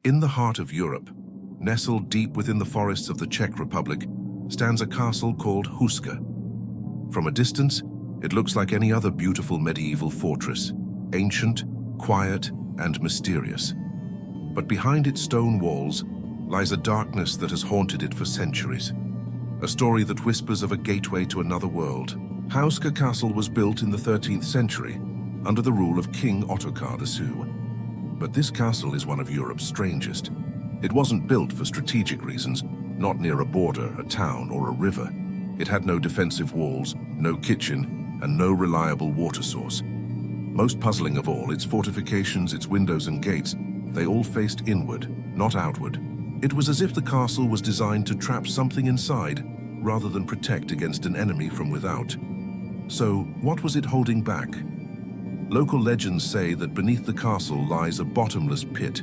In the heart of Europe, nestled deep within the forests of the Czech Republic, stands a castle called Houska. From a distance, it looks like any other beautiful medieval fortress, ancient, quiet, and mysterious. But behind its stone walls lies a darkness that has haunted it for centuries. A story that whispers of a gateway to another world. Houska Castle was built in the 13th century under the rule of King Ottokar the Sioux. But this castle is one of Europe's strangest. It wasn't built for strategic reasons, not near a border, a town, or a river. It had no defensive walls, no kitchen, and no reliable water source. Most puzzling of all, its fortifications, its windows and gates, they all faced inward, not outward. It was as if the castle was designed to trap something inside, rather than protect against an enemy from without. So, what was it holding back? Local legends say that beneath the castle lies a bottomless pit,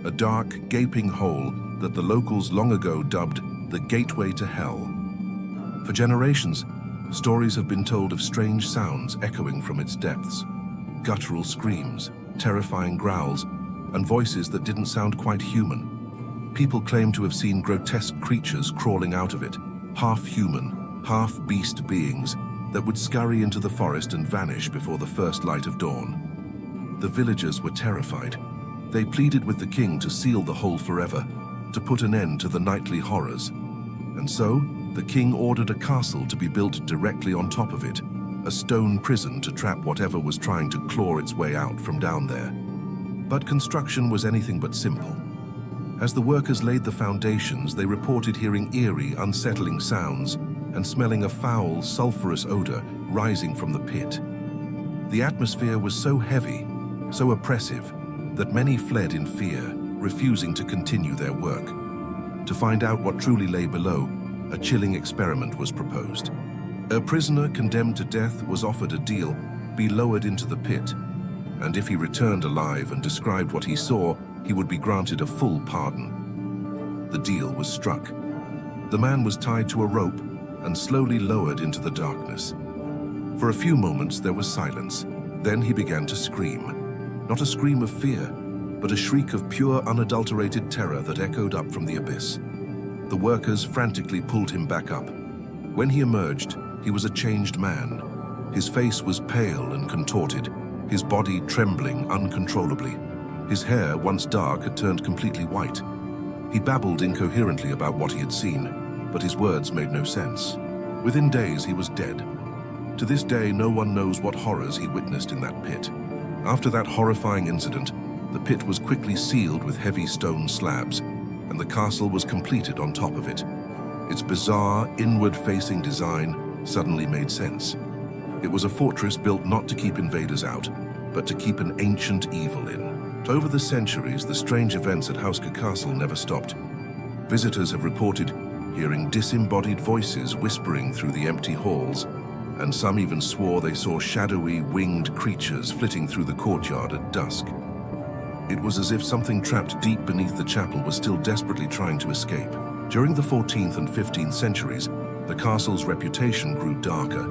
a dark, gaping hole that the locals long ago dubbed the gateway to hell. For generations, stories have been told of strange sounds echoing from its depths. Guttural screams, terrifying growls, and voices that didn't sound quite human. People claim to have seen grotesque creatures crawling out of it, half-human, half-beast beings that would scurry into the forest and vanish before the first light of dawn. The villagers were terrified. They pleaded with the king to seal the hole forever, to put an end to the nightly horrors. And so, the king ordered a castle to be built directly on top of it, a stone prison to trap whatever was trying to claw its way out from down there. But construction was anything but simple. As the workers laid the foundations, they reported hearing eerie, unsettling sounds and smelling a foul, sulfurous odor rising from the pit. The atmosphere was so heavy, so oppressive, that many fled in fear, refusing to continue their work. To find out what truly lay below, a chilling experiment was proposed. A prisoner condemned to death was offered a deal: be lowered into the pit, and if he returned alive and described what he saw, he would be granted a full pardon. The deal was struck. The man was tied to a rope and slowly lowered into the darkness. For a few moments there was silence. Then he began to scream. Not a scream of fear, but a shriek of pure, unadulterated terror that echoed up from the abyss. The workers frantically pulled him back up. When he emerged, he was a changed man. His face was pale and contorted, his body trembling uncontrollably. His hair, once dark, had turned completely white. He babbled incoherently about what he had seen, but his words made no sense. Within days, he was dead. To this day, no one knows what horrors he witnessed in that pit. After that horrifying incident, the pit was quickly sealed with heavy stone slabs, and the castle was completed on top of it. Its bizarre, inward-facing design suddenly made sense. It was a fortress built not to keep invaders out, but to keep an ancient evil in. Over the centuries, the strange events at Houska Castle never stopped. Visitors have reported hearing disembodied voices whispering through the empty halls, and some even swore they saw shadowy, winged creatures flitting through the courtyard at dusk. It was as if something trapped deep beneath the chapel was still desperately trying to escape. During the 14th and 15th centuries, the castle's reputation grew darker.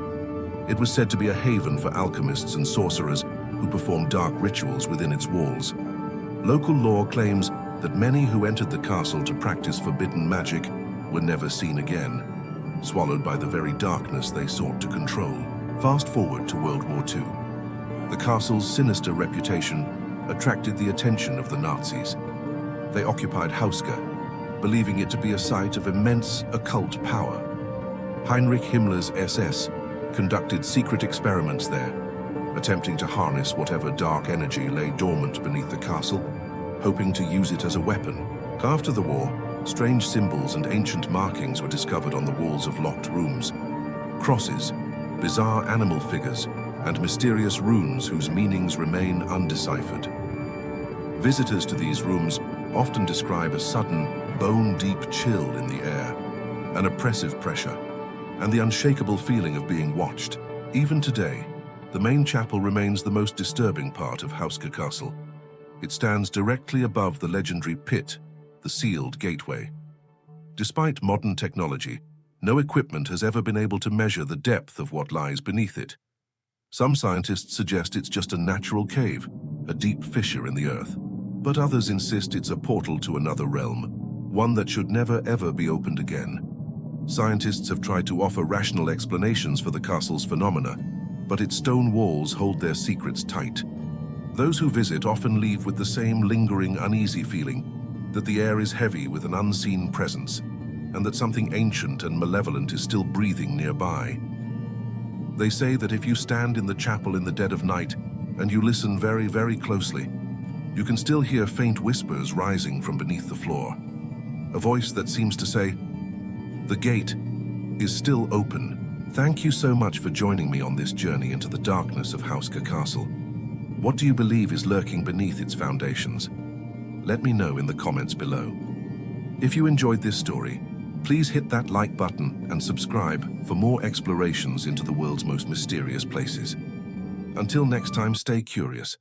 It was said to be a haven for alchemists and sorcerers who performed dark rituals within its walls. Local lore claims that many who entered the castle to practice forbidden magic were never seen again, swallowed by the very darkness they sought to control. Fast forward to World War II. The castle's sinister reputation attracted the attention of the Nazis. They occupied Houska, believing it to be a site of immense occult power. Heinrich Himmler's SS conducted secret experiments there, attempting to harness whatever dark energy lay dormant beneath the castle, hoping to use it as a weapon. After the war, strange symbols and ancient markings were discovered on the walls of locked rooms. Crosses, bizarre animal figures, and mysterious runes whose meanings remain undeciphered. Visitors to these rooms often describe a sudden, bone-deep chill in the air, an oppressive pressure, and the unshakable feeling of being watched. Even today, the main chapel remains the most disturbing part of Houska Castle. It stands directly above the legendary pit, the sealed gateway. Despite modern technology, no equipment has ever been able to measure the depth of what lies beneath it. Some scientists suggest it's just a natural cave, a deep fissure in the earth. but others insist it's a portal to another realm, one that should never ever be opened again. Scientists have tried to offer rational explanations for the castle's phenomena, but its stone walls hold their secrets tight. Those who visit often leave with the same lingering, uneasy feeling that the air is heavy with an unseen presence, and that something ancient and malevolent is still breathing nearby. They say that if you stand in the chapel in the dead of night and you listen very, very closely, you can still hear faint whispers rising from beneath the floor. A voice that seems to say, "The gate is still open." Thank you so much for joining me on this journey into the darkness of Houska Castle. What do you believe is lurking beneath its foundations? Let me know in the comments below. If you enjoyed this story, please hit that like button and subscribe for more explorations into the world's most mysterious places. Until next time, stay curious